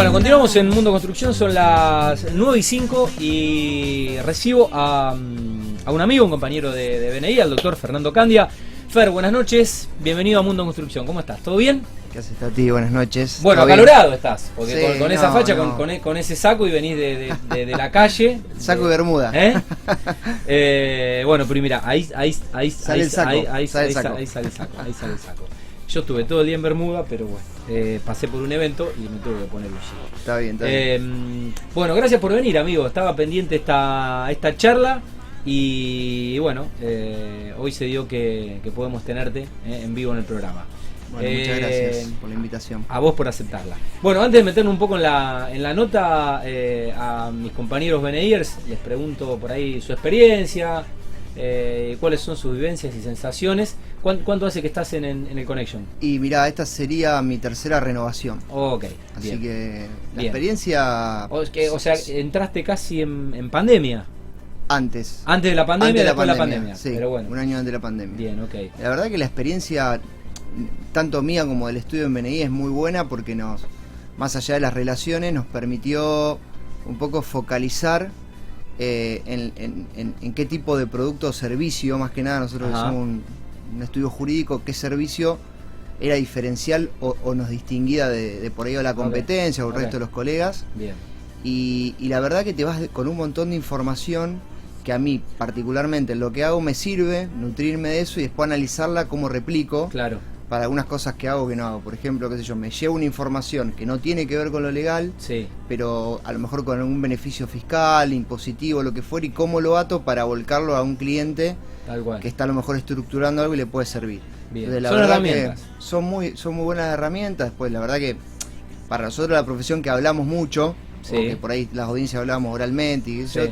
Bueno, continuamos en Mundo Construcción, son las 9:05 y recibo a un amigo, un compañero de BNI, al doctor Fernando Candia. Fer, buenas noches, bienvenido a Mundo Construcción, ¿cómo estás? ¿Todo bien? ¿Qué haces, Tati? Buenas noches. Bueno, acalorado estás, porque sí, con esa facha, con ese saco y venís de la calle. Saco y bermuda. Bueno, pero mira, ahí sale el saco. Ahí sale el saco. Yo estuve todo el día en Bermuda, pero bueno, pasé por un evento y me tuve que poner un jean. Está bien. Bueno, gracias por venir, amigo. Estaba pendiente esta charla y bueno, hoy se dio que podemos tenerte en vivo en el programa. Bueno, muchas gracias por la invitación. A vos por aceptarla. Bueno, antes de meternos un poco en la nota, a mis compañeros BNIers les pregunto por ahí su experiencia, cuáles son sus vivencias y sensaciones. ¿Cuánto hace que estás en el Connection? Y mirá, esta sería mi tercera renovación. Ok, así bien. Que la experiencia... O sea, entraste casi en pandemia. Antes de la pandemia, después de la pandemia. Sí, pero bueno. Un año antes de la pandemia. Bien, ok. La verdad que la experiencia, tanto mía como del estudio en BNI, es muy buena porque más allá de las relaciones, nos permitió un poco focalizar en qué tipo de producto o servicio, más que nada nosotros somos un estudio jurídico, qué servicio era diferencial o nos distinguía de por ahí de la competencia o el resto de los colegas. Bien. Y la verdad que te vas con un montón de información que a mí particularmente en lo que hago me sirve nutrirme de eso y después analizarla como replico. Claro. Para algunas cosas que hago que no hago. Por ejemplo, qué sé yo, me llevo una información que no tiene que ver con lo legal, sí, pero a lo mejor con algún beneficio fiscal, impositivo, lo que fuera, y cómo lo ato para volcarlo a un cliente tal cual, que está a lo mejor estructurando algo y le puede servir. Bien. Entonces, la son verdad herramientas. Que son muy buenas herramientas. Después, la verdad que para nosotros la profesión que hablamos mucho, sí, porque por ahí las audiencias hablamos oralmente, y eso,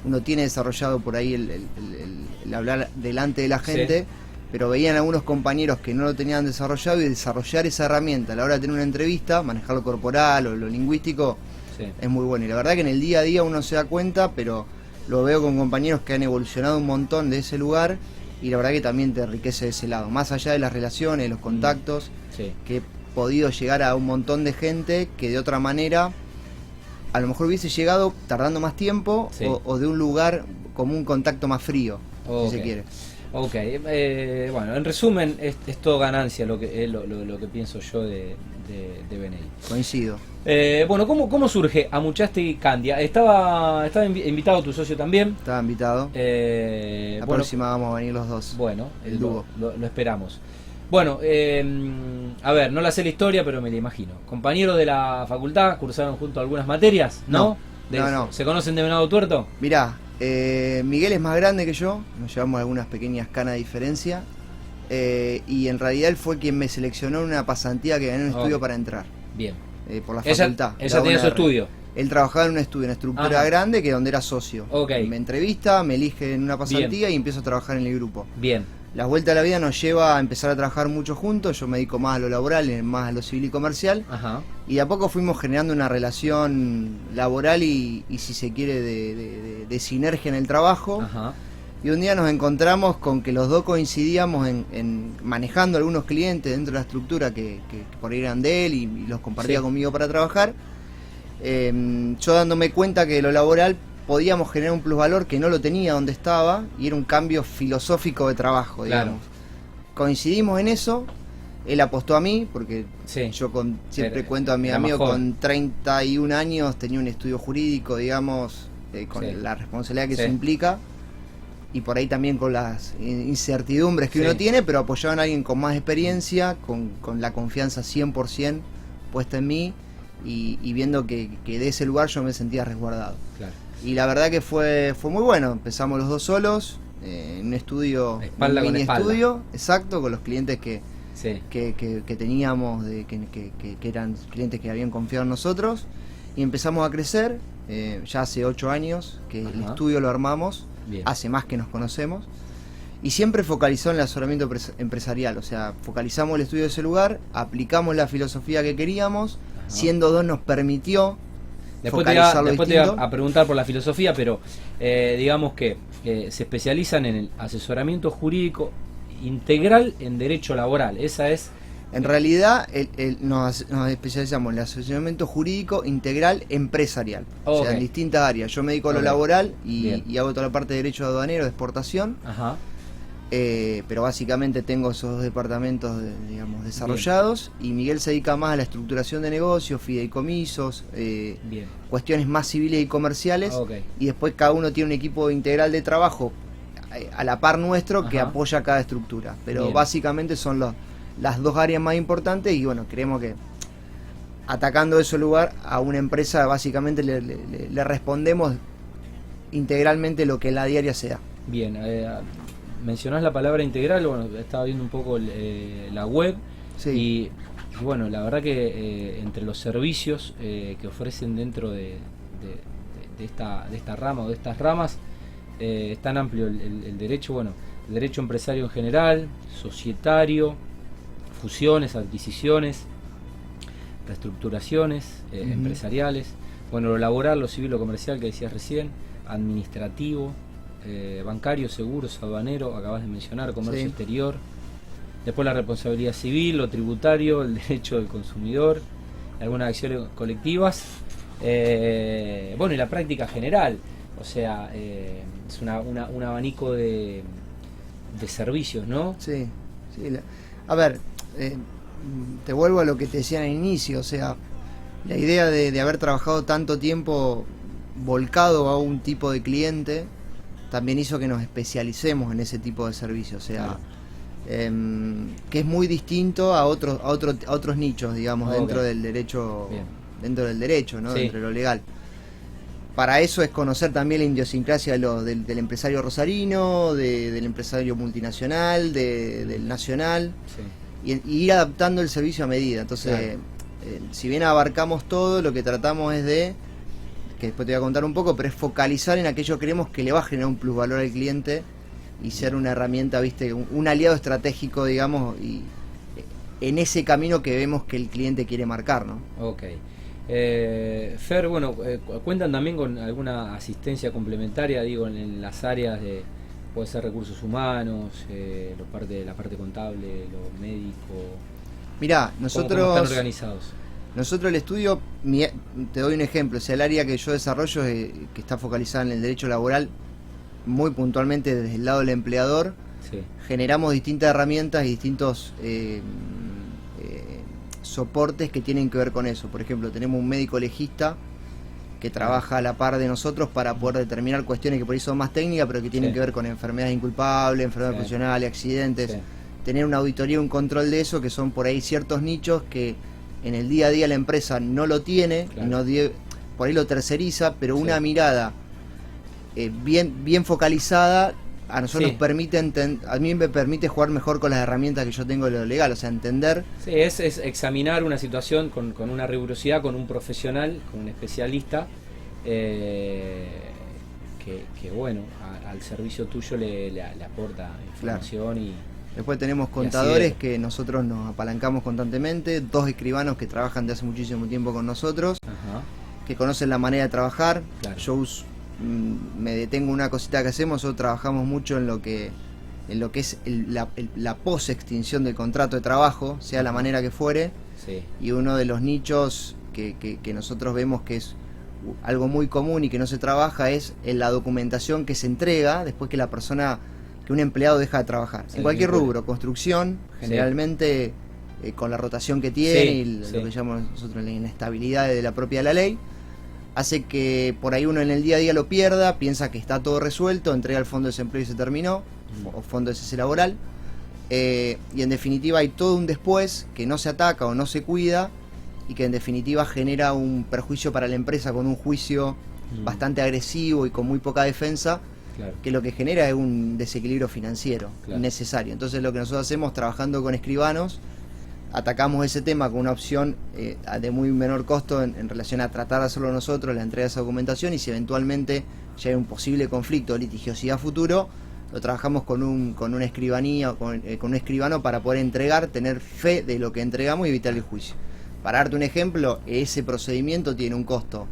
uno tiene desarrollado por ahí el hablar delante de la gente, sí, pero veían algunos compañeros que no lo tenían desarrollado y desarrollar esa herramienta a la hora de tener una entrevista, manejar lo corporal o lo lingüístico, sí, es muy bueno. Y la verdad que en el día a día uno se da cuenta, pero lo veo con compañeros que han evolucionado un montón de ese lugar y la verdad que también te enriquece de ese lado. Más allá de las relaciones, los contactos, sí, que he podido llegar a un montón de gente que de otra manera a lo mejor hubiese llegado tardando más tiempo, sí, o de un lugar como un contacto más frío, si se quiere. Ok, bueno, en resumen es todo ganancia lo que pienso yo de BNI. Coincido. Bueno, ¿cómo surge Amuchastegui Candia? Estaba invitado tu socio también. Estaba invitado. La próxima vamos a venir los dos. Bueno, el dúo. Lo esperamos. Bueno, a ver, no la sé la historia, pero me la imagino. Compañeros de la facultad, cursaron juntos algunas materias, ¿no? No. ¿Se conocen de Venado Tuerto? Mirá, Miguel es más grande que yo, nos llevamos algunas pequeñas canas de diferencia, y en realidad él fue quien me seleccionó en una pasantía que gané en un estudio para entrar. Bien. Por la facultad. ¿Ella tenía su estudio? Él trabajaba en un estudio, en una estructura grande, que donde era socio. Okay. Me entrevista, me elige en una pasantía y empiezo a trabajar en el grupo. Bien. La vuelta a la vida nos lleva a empezar a trabajar mucho juntos. Yo me dedico más a lo laboral, más a lo civil y comercial. Ajá. Y de a poco fuimos generando una relación laboral y si se quiere, de sinergia en el trabajo. Ajá. Y un día nos encontramos con que los dos coincidíamos en manejando algunos clientes dentro de la estructura que por ahí eran de él y los compartía, sí, conmigo para trabajar. Yo dándome cuenta que lo laboral podíamos generar un plusvalor que no lo tenía donde estaba y era un cambio filosófico de trabajo, digamos. Claro. Coincidimos en eso, él apostó a mí, porque sí, yo siempre cuento a mi amigo, con 31 años tenía un estudio jurídico, digamos, con sí, la responsabilidad que sí, eso implica, y por ahí también con las incertidumbres que sí, uno tiene, pero apoyaba a alguien con más experiencia, con la confianza 100% puesta en mí, y viendo que de ese lugar yo me sentía resguardado. Claro. Y la verdad que fue muy bueno. Empezamos los dos solos, en un estudio, espalda un mini con espalda. Estudio, exacto, con los clientes que teníamos, que eran clientes que habían confiado en nosotros, y empezamos a crecer. Ya hace 8 años que el estudio lo armamos. Bien. Hace más que nos conocemos, y siempre focalizó en el asesoramiento empresarial. O sea, focalizamos el estudio de ese lugar, aplicamos la filosofía que queríamos. Siendo dos nos permitió después te iba a preguntar por la filosofía, pero digamos que se especializan en el asesoramiento jurídico integral en derecho laboral. Esa es En realidad nos especializamos en el asesoramiento jurídico integral empresarial, o sea, en distintas áreas. Yo me dedico a lo laboral y hago toda la parte de derecho aduanero, de exportación. Ajá. Pero básicamente tengo esos dos departamentos desarrollados. Bien. Y Miguel se dedica más a la estructuración de negocios, fideicomisos, cuestiones más civiles y comerciales. Y después cada uno tiene un equipo integral de trabajo a la par nuestro. Ajá. Que apoya cada estructura. Pero básicamente son las dos áreas más importantes y bueno, creemos que atacando ese lugar a una empresa básicamente le respondemos integralmente lo que la diaria sea. Bien, mencionás la palabra integral, bueno, estaba viendo un poco la web. Sí. Y bueno, la verdad que entre los servicios que ofrecen dentro de esta rama o de estas ramas, es tan amplio el derecho, bueno, el derecho empresario en general, societario, fusiones, adquisiciones, reestructuraciones empresariales, bueno, lo laboral, lo civil, lo comercial que decías recién, administrativo, bancario, seguros, aduanero, acabas de mencionar, comercio exterior, después la responsabilidad civil, lo tributario, el derecho del consumidor, algunas acciones colectivas, bueno, y la práctica general, o sea, es un abanico de servicios, ¿no? Sí, sí. A ver, te vuelvo a lo que te decía al inicio, o sea, la idea de haber trabajado tanto tiempo volcado a un tipo de cliente también hizo que nos especialicemos en ese tipo de servicios, o sea, que es muy distinto a otros nichos, digamos, dentro del derecho, ¿no? Sí. Dentro de lo legal. Para eso es conocer también la idiosincrasia del empresario rosarino, del empresario multinacional, del nacional, y ir adaptando el servicio a medida. Entonces, si bien abarcamos todo, lo que tratamos es que después te voy a contar un poco, pero es focalizar en aquello que creemos que le va a generar un plusvalor al cliente y ser una herramienta, ¿viste? Un aliado estratégico, digamos, y en ese camino que vemos que el cliente quiere marcar, ¿no? Ok. Fer, bueno, cuentan también con alguna asistencia complementaria, digo, en las áreas de, puede ser recursos humanos, la parte contable, lo médico. Mirá, nosotros ¿Cómo están organizados? Nosotros el estudio, te doy un ejemplo, o sea, el área que yo desarrollo que está focalizada en el derecho laboral, muy puntualmente desde el lado del empleador, generamos distintas herramientas y distintos soportes que tienen que ver con eso. Por ejemplo, tenemos un médico legista que trabaja a la par de nosotros para poder determinar cuestiones que por ahí son más técnicas, pero que tienen que ver con enfermedades inculpables, enfermedades profesionales, accidentes. Tener una auditoría, un control de eso, que son por ahí ciertos nichos que en el día a día la empresa no lo tiene, y por ahí lo terceriza, pero una mirada bien focalizada a nosotros nos permite a mí me permite jugar mejor con las herramientas que yo tengo de lo legal, o sea, entender. Sí, es examinar una situación con una rigurosidad, con un profesional, con un especialista, que bueno, al servicio tuyo le aporta información. Y después tenemos contadores que nosotros nos apalancamos constantemente, 2 escribanos que trabajan de hace muchísimo tiempo con nosotros, que conocen la manera de trabajar. Yo me detengo una cosita que hacemos, nosotros trabajamos mucho en lo que es la post-extinción del contrato de trabajo, sea la manera que fuere, y uno de los nichos que nosotros vemos que es algo muy común y que no se trabaja es en la documentación que se entrega después que un empleado deja de trabajar, en cualquier rubro, construcción, generalmente con la rotación que tiene y lo que llamamos nosotros la inestabilidad de la propia la ley, hace que por ahí uno en el día a día lo pierda, piensa que está todo resuelto, entrega el fondo de desempleo y se terminó, o fondo de cese laboral, y en definitiva hay todo un después que no se ataca o no se cuida y que en definitiva genera un perjuicio para la empresa con un juicio bastante agresivo y con muy poca defensa, que lo que genera es un desequilibrio financiero innecesario. Entonces lo que nosotros hacemos trabajando con escribanos, atacamos ese tema con una opción de muy menor costo en relación a tratar de hacerlo nosotros, la entrega de esa documentación, y si eventualmente ya hay un posible conflicto o litigiosidad futuro, lo trabajamos con una escribanía o con un escribano para poder entregar, tener fe de lo que entregamos y evitar el juicio. Para darte un ejemplo, ese procedimiento tiene un costo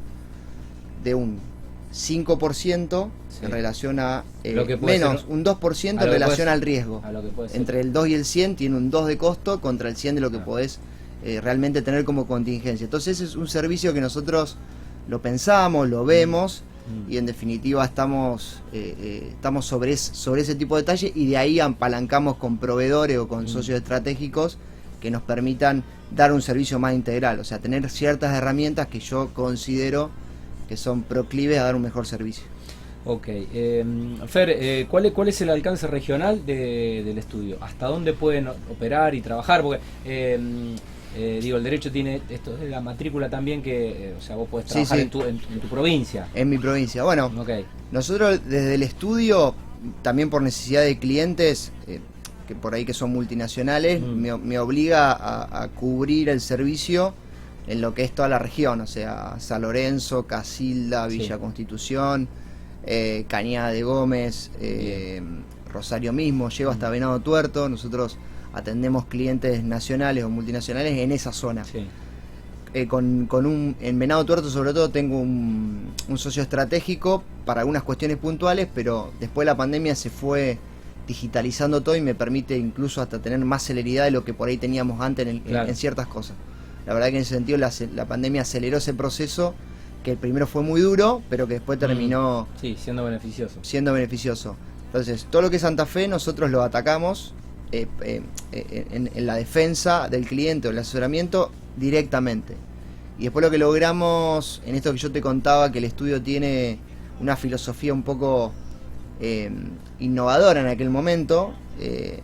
de un 5% en relación a menos un 2% en relación al riesgo. Entre el 2 y el 100 tiene un 2 de costo contra el 100 de lo que podés realmente tener como contingencia. Entonces es un servicio que nosotros lo pensamos, lo vemos y en definitiva estamos sobre ese tipo de detalle, y de ahí apalancamos con proveedores o con socios estratégicos que nos permitan dar un servicio más integral, o sea, tener ciertas herramientas que yo considero que son proclives a dar un mejor servicio. Ok, Fer, ¿cuál es el alcance regional del estudio? ¿Hasta dónde pueden operar y trabajar? Porque el derecho tiene esto de la matrícula también, que o sea, vos podés trabajar en tu provincia. En mi provincia. Bueno, nosotros desde el estudio, también por necesidad de clientes, que por ahí que son multinacionales, me obliga a cubrir el servicio en lo que es toda la región, o sea, San Lorenzo, Casilda, Villa Constitución, Cañada de Gómez, Rosario mismo, llego hasta Venado Tuerto. Nosotros atendemos clientes nacionales o multinacionales en esa zona. En Venado Tuerto sobre todo tengo un socio estratégico para algunas cuestiones puntuales, pero después de la pandemia se fue digitalizando todo y me permite incluso hasta tener más celeridad de lo que por ahí teníamos antes en ciertas cosas. La verdad que en ese sentido la pandemia aceleró ese proceso, que el primero fue muy duro, pero que después terminó siendo beneficioso. Entonces, todo lo que es Santa Fe nosotros lo atacamos en la defensa del cliente o el asesoramiento directamente. Y después lo que logramos, en esto que yo te contaba, que el estudio tiene una filosofía un poco innovadora en aquel momento,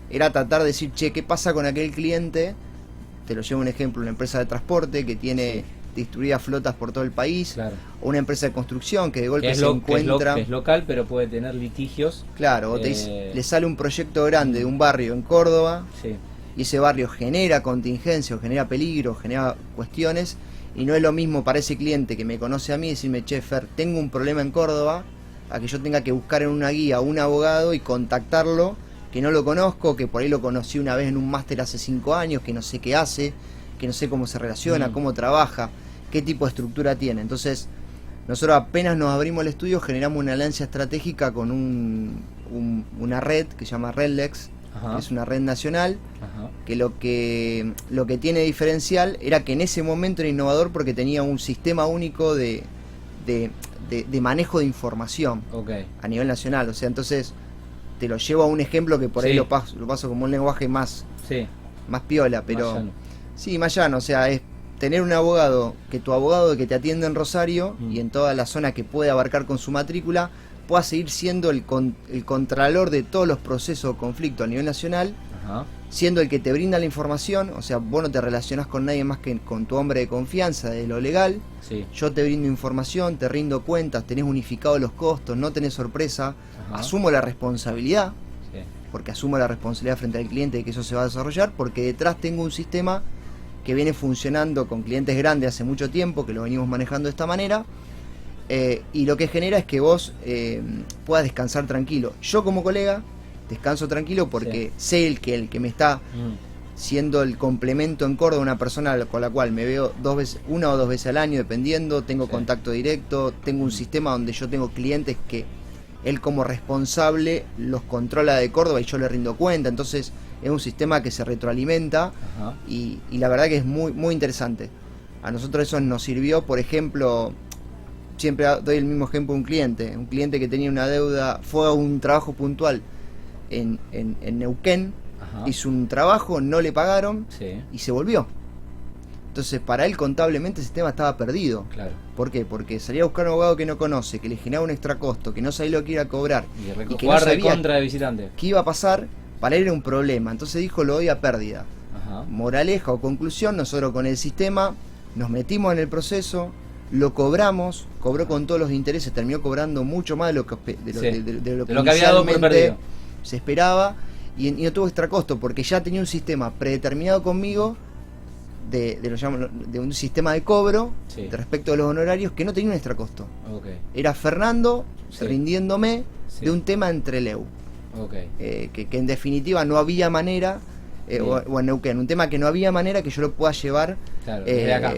era tratar de decir, che, ¿qué pasa con aquel cliente? Te lo llevo un ejemplo, una empresa de transporte que tiene distribuidas flotas por todo el país, o una empresa de construcción que de golpe se encuentra... es local, pero puede tener litigios. Claro, le sale un proyecto grande de un barrio en Córdoba, y ese barrio genera contingencia, o genera peligro, genera cuestiones, y no es lo mismo para ese cliente que me conoce a mí decirme, che, Fer, tengo un problema en Córdoba, a que yo tenga que buscar en una guía a un abogado y contactarlo, que no lo conozco, que por ahí lo conocí una vez en un máster hace 5 años, que no sé qué hace, que no sé cómo se relaciona, cómo trabaja, qué tipo de estructura tiene. Entonces, nosotros apenas nos abrimos el estudio, generamos una alianza estratégica con una red que se llama Redlex, que es una red nacional, que lo que tiene diferencial era que en ese momento era innovador porque tenía un sistema único de manejo de información a nivel nacional. O sea, entonces te lo llevo a un ejemplo que por ahí lo paso como un lenguaje más piola, pero más llano. O sea, es tener un abogado, que tu abogado que te atiende en Rosario y en toda la zona que puede abarcar con su matrícula pueda seguir siendo el contralor de todos los procesos o conflictos a nivel nacional, siendo el que te brinda la información. O sea, vos no te relacionás con nadie más que con tu hombre de confianza de lo legal. Yo te brindo información, te rindo cuentas, tenés unificados los costos, no tenés sorpresa, asumo la responsabilidad, porque asumo la responsabilidad frente al cliente de que eso se va a desarrollar, porque detrás tengo un sistema que viene funcionando con clientes grandes hace mucho tiempo, que lo venimos manejando de esta manera, y lo que genera es que vos puedas descansar tranquilo. Yo como colega descanso tranquilo porque sé el que me está siendo el complemento en Córdoba, una persona con la cual me veo 2 veces, 1 o 2 veces al año dependiendo, tengo contacto directo, tengo un sistema donde yo tengo clientes que él como responsable los controla de Córdoba y yo le rindo cuenta. Entonces es un sistema que se retroalimenta y la verdad que es muy, muy interesante. A nosotros eso nos sirvió, por ejemplo, siempre doy el mismo ejemplo de un cliente que tenía una deuda, fue a un trabajo puntual en Neuquén, hizo un trabajo, no le pagaron y se volvió. Entonces para él contablemente el sistema estaba perdido. ¿Por qué? Porque salía a buscar un abogado que no conoce, que le generaba un extra costo, que no sabía lo que iba a cobrar y que no sabía contra de visitante. Qué iba a pasar. Para él era un problema. Entonces dijo, lo doy a pérdida. Moraleja o conclusión, nosotros con el sistema nos metimos en el proceso, lo cobramos, cobró con todos los intereses, terminó cobrando mucho más de lo que había dado por perdido. Se esperaba, y no tuvo extra costo porque ya tenía un sistema predeterminado conmigo de un sistema de cobro respecto de los honorarios que no tenía un extra costo. Era Fernando rindiéndome de un tema entre Leu, que en definitiva no había manera, o en Neuquén, un tema que no había manera que yo lo pueda llevar desde acá.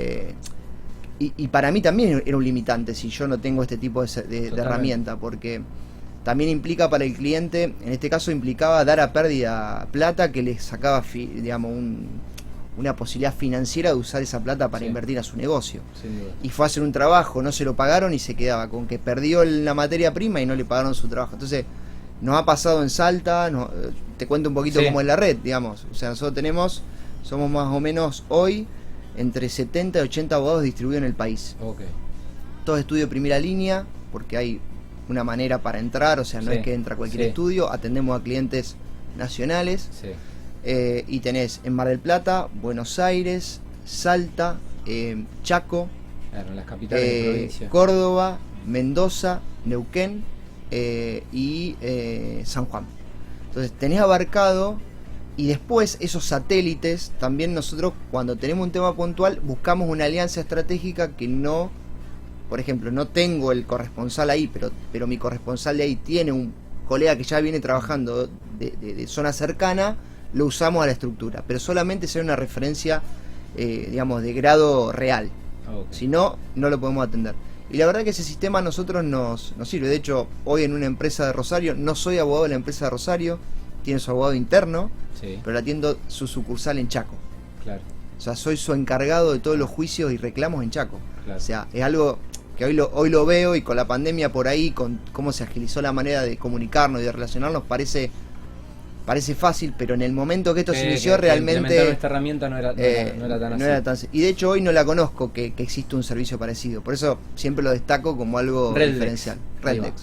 y para mí también era un limitante si yo no tengo este tipo de herramienta, porque también implica para el cliente, en este caso implicaba dar a pérdida plata que le sacaba, digamos, una posibilidad financiera de usar esa plata para invertir a su negocio. Y fue a hacer un trabajo, no se lo pagaron y se quedaba con que perdió la materia prima y no le pagaron su trabajo. Entonces, nos ha pasado en Salta, te cuento un poquito cómo es la red, digamos. O sea, nosotros somos más o menos hoy entre 70 y 80 abogados distribuidos en el país. Todo estudio de primera línea, porque hay una manera para entrar, o sea, no es que entra cualquier estudio, atendemos a clientes nacionales. Y tenés en Mar del Plata, Buenos Aires, Salta, Chaco, las capitales de provincia, Córdoba, Mendoza, Neuquén y San Juan. Entonces tenés abarcado, y después esos satélites, también nosotros cuando tenemos un tema puntual buscamos una alianza estratégica que no, por ejemplo, no tengo el corresponsal ahí, pero mi corresponsal de ahí tiene un colega que ya viene trabajando de zona cercana, lo usamos a la estructura, pero solamente sea una referencia, digamos, de grado real. Si no, no lo podemos atender. Y la verdad que ese sistema a nosotros nos sirve. De hecho, hoy en una empresa de Rosario, no soy abogado de la empresa de Rosario, tiene su abogado interno, pero le atiendo su sucursal en Chaco. O sea, soy su encargado de todos los juicios y reclamos en Chaco. O sea, es algo que hoy lo veo, y con la pandemia por ahí, con cómo se agilizó la manera de comunicarnos y de relacionarnos, parece fácil, pero en el momento que esto se inició realmente esta herramienta no era tan así. Y de hecho hoy no la conozco que existe un servicio parecido, por eso siempre lo destaco como algo diferencial. Redlex.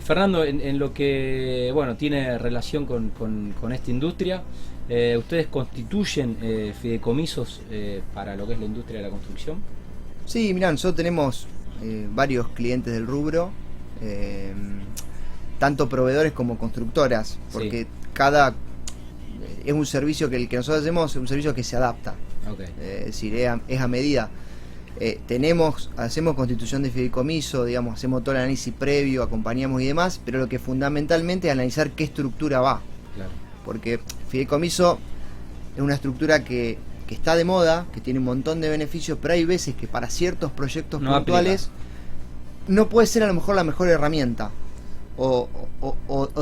Fernando, en lo que tiene relación con esta industria, ¿ustedes constituyen fideicomisos para lo que es la industria de la construcción? Sí, mirá, nosotros tenemos varios clientes del rubro, tanto proveedores como constructoras, porque es un servicio que el que nosotros hacemos es un servicio que se adapta, es decir, es a medida. Hacemos constitución de fideicomiso, digamos, hacemos todo el análisis previo, acompañamos y demás, pero lo que fundamentalmente es analizar qué estructura va, porque fideicomiso es una estructura que está de moda, que tiene un montón de beneficios, pero hay veces que para ciertos proyectos puntuales no puede ser a lo mejor la mejor herramienta. O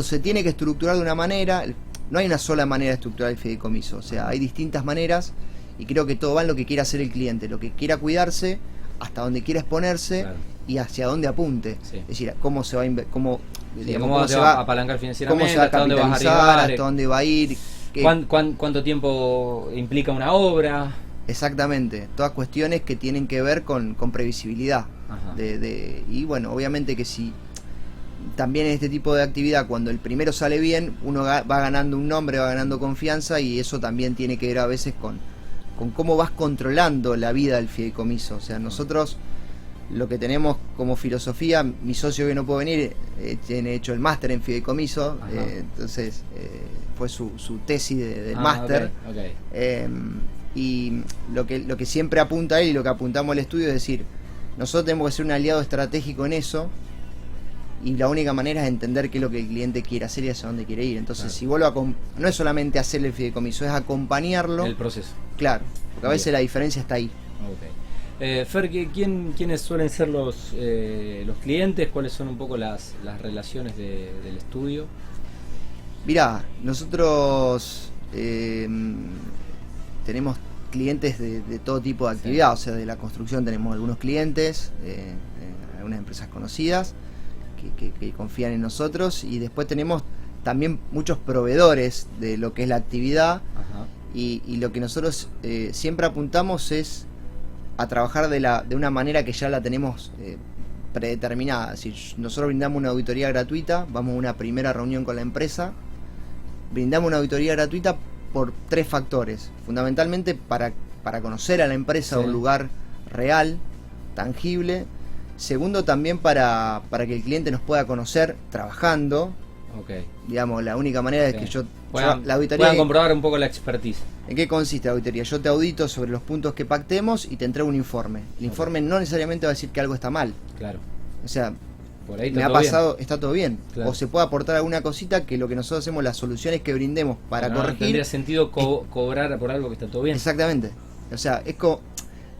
se tiene que estructurar de una manera. No hay una sola manera de estructurar el fideicomiso, o sea, hay distintas maneras, y creo que todo va en lo que quiera hacer el cliente, lo que quiera cuidarse, hasta donde quiera exponerse y hacia dónde apunte. Es decir, cómo se va a cómo se va a apalancar financieramente, cómo se va a capitalizar, hasta dónde va a ir, ¿Cuánto tiempo implica una obra? Exactamente, todas cuestiones que tienen que ver con previsibilidad. Y bueno, obviamente que si también en este tipo de actividad, cuando el primero sale bien, uno va ganando un nombre, va ganando confianza, y eso también tiene que ver a veces con cómo vas controlando la vida del fideicomiso. O sea, nosotros lo que tenemos como filosofía, mi socio que no puede venir, tiene hecho el máster en fideicomiso, entonces fue su tesis del máster. Y lo que siempre apunta él, y lo que apuntamos al estudio, es decir, nosotros tenemos que ser un aliado estratégico en eso, y la única manera es entender qué es lo que el cliente quiere hacer y hacia dónde quiere ir. Entonces, si vuelvo no es solamente hacerle el fideicomiso, es acompañarlo. El proceso. Claro, porque a veces la diferencia está ahí. Fer, ¿quiénes suelen ser los clientes? ¿Cuáles son un poco las relaciones del estudio? Mirá, nosotros tenemos clientes de todo tipo de actividad, o sea, de la construcción tenemos algunos clientes, algunas empresas conocidas que confían en nosotros, y después tenemos también muchos proveedores de lo que es la actividad, y lo que nosotros siempre apuntamos es a trabajar de una manera que ya la tenemos predeterminada. Es decir, nosotros brindamos una auditoría gratuita, vamos a una primera reunión con la empresa, brindamos una auditoría gratuita por 3 factores, fundamentalmente para conocer a la empresa, un lugar real, tangible. Segundo, también para que el cliente nos pueda conocer trabajando. Digamos, la única manera es que la auditoría, puedan comprobar un poco la expertise. ¿En qué consiste la auditoría? Yo te audito sobre los puntos que pactemos y te entrego un informe. El informe no necesariamente va a decir que algo está mal. O sea, por ahí me ha pasado, está todo bien. O se puede aportar alguna cosita que lo que nosotros hacemos, las soluciones que brindemos para corregir. Tendría sentido cobrar por algo que está todo bien. Exactamente. O sea, es como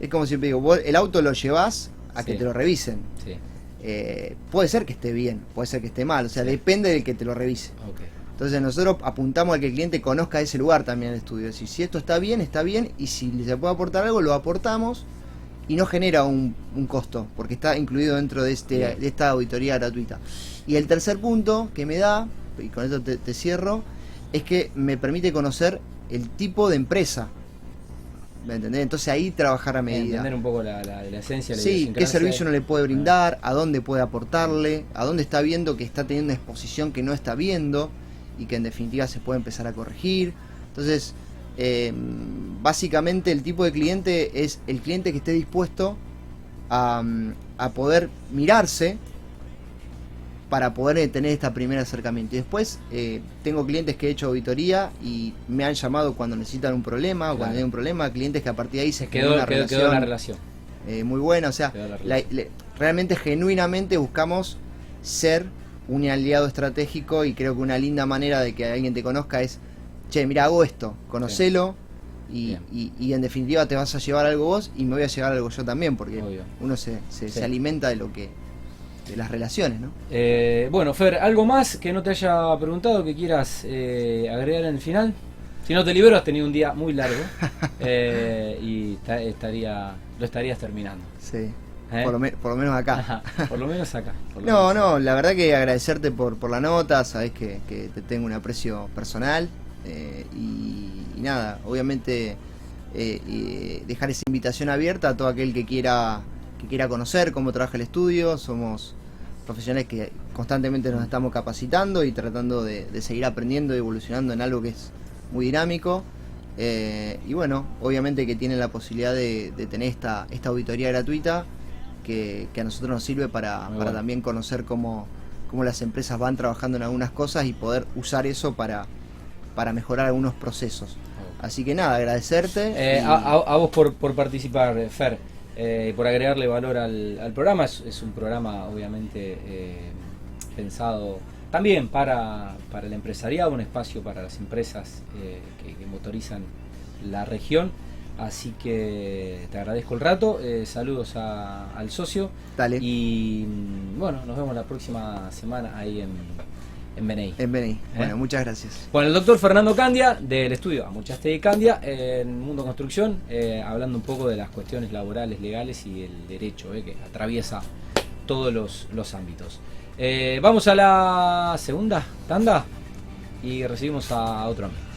es como siempre digo, vos el auto lo llevás a que Sí. te lo revisen. Sí. Puede ser que esté bien, puede ser que esté mal, o sea, depende del que te lo revise. Ok. Entonces nosotros apuntamos a que el cliente conozca ese lugar también en el estudio. Es decir, si esto está bien, y si se puede aportar algo, lo aportamos y no genera un costo, porque está incluido dentro de esta auditoría gratuita. Y el tercer punto que me da, y con esto te cierro, es que me permite conocer el tipo de empresa. ¿Me entendés? Entonces ahí trabajar a medida. Entender un poco la esencia, la Sí, qué idiosincrasia. servicio no le puede brindar, a dónde puede aportarle, a dónde está viendo que está teniendo una exposición que no está viendo y que en definitiva se puede empezar a corregir. Entonces, básicamente el tipo de cliente es el cliente que esté dispuesto a poder mirarse para poder tener este primer acercamiento. Y después tengo clientes que he hecho auditoría y me han llamado cuando necesitan un problema o cuando hay un problema, clientes que a partir de ahí se quedó la relación. Muy buena, o sea, realmente genuinamente buscamos ser un aliado estratégico y creo que una linda manera de que alguien te conozca es, che, mira, hago esto, conocelo y en definitiva te vas a llevar algo vos y me voy a llevar algo yo también, porque obvio. Uno se alimenta de las relaciones, ¿no? Bueno, Fer, ¿algo más que no te haya preguntado que quieras agregar en el final? Si no te libero, has tenido un día muy largo y lo estarías terminando. Sí. Por lo menos acá. Ajá, por lo menos acá. No, la verdad que agradecerte por la nota, sabes que te tengo un aprecio personal y nada, obviamente dejar esa invitación abierta a todo aquel que quiera conocer cómo trabaja el estudio. Somos profesionales que constantemente nos estamos capacitando y tratando de seguir aprendiendo y evolucionando en algo que es muy dinámico. Y bueno, obviamente que tienen la posibilidad de tener esta auditoría gratuita que a nosotros nos sirve para también conocer cómo las empresas van trabajando en algunas cosas y poder usar eso para mejorar algunos procesos. Así que nada, agradecerte. A vos por participar, Fer, por agregarle valor al programa. Es un programa obviamente pensado también para el empresariado, un espacio para las empresas que motorizan la región. Así que te agradezco el rato, saludos al socio. Dale. Y bueno, nos vemos la próxima semana ahí en BNI. En BNI. Bueno, muchas gracias. Bueno, el doctor Fernando Candia, del estudio Amuchastegui Candia, en Mundo Construcción, hablando un poco de las cuestiones laborales, legales y el derecho, que atraviesa todos los ámbitos. Vamos a la segunda tanda y recibimos a otro amigo.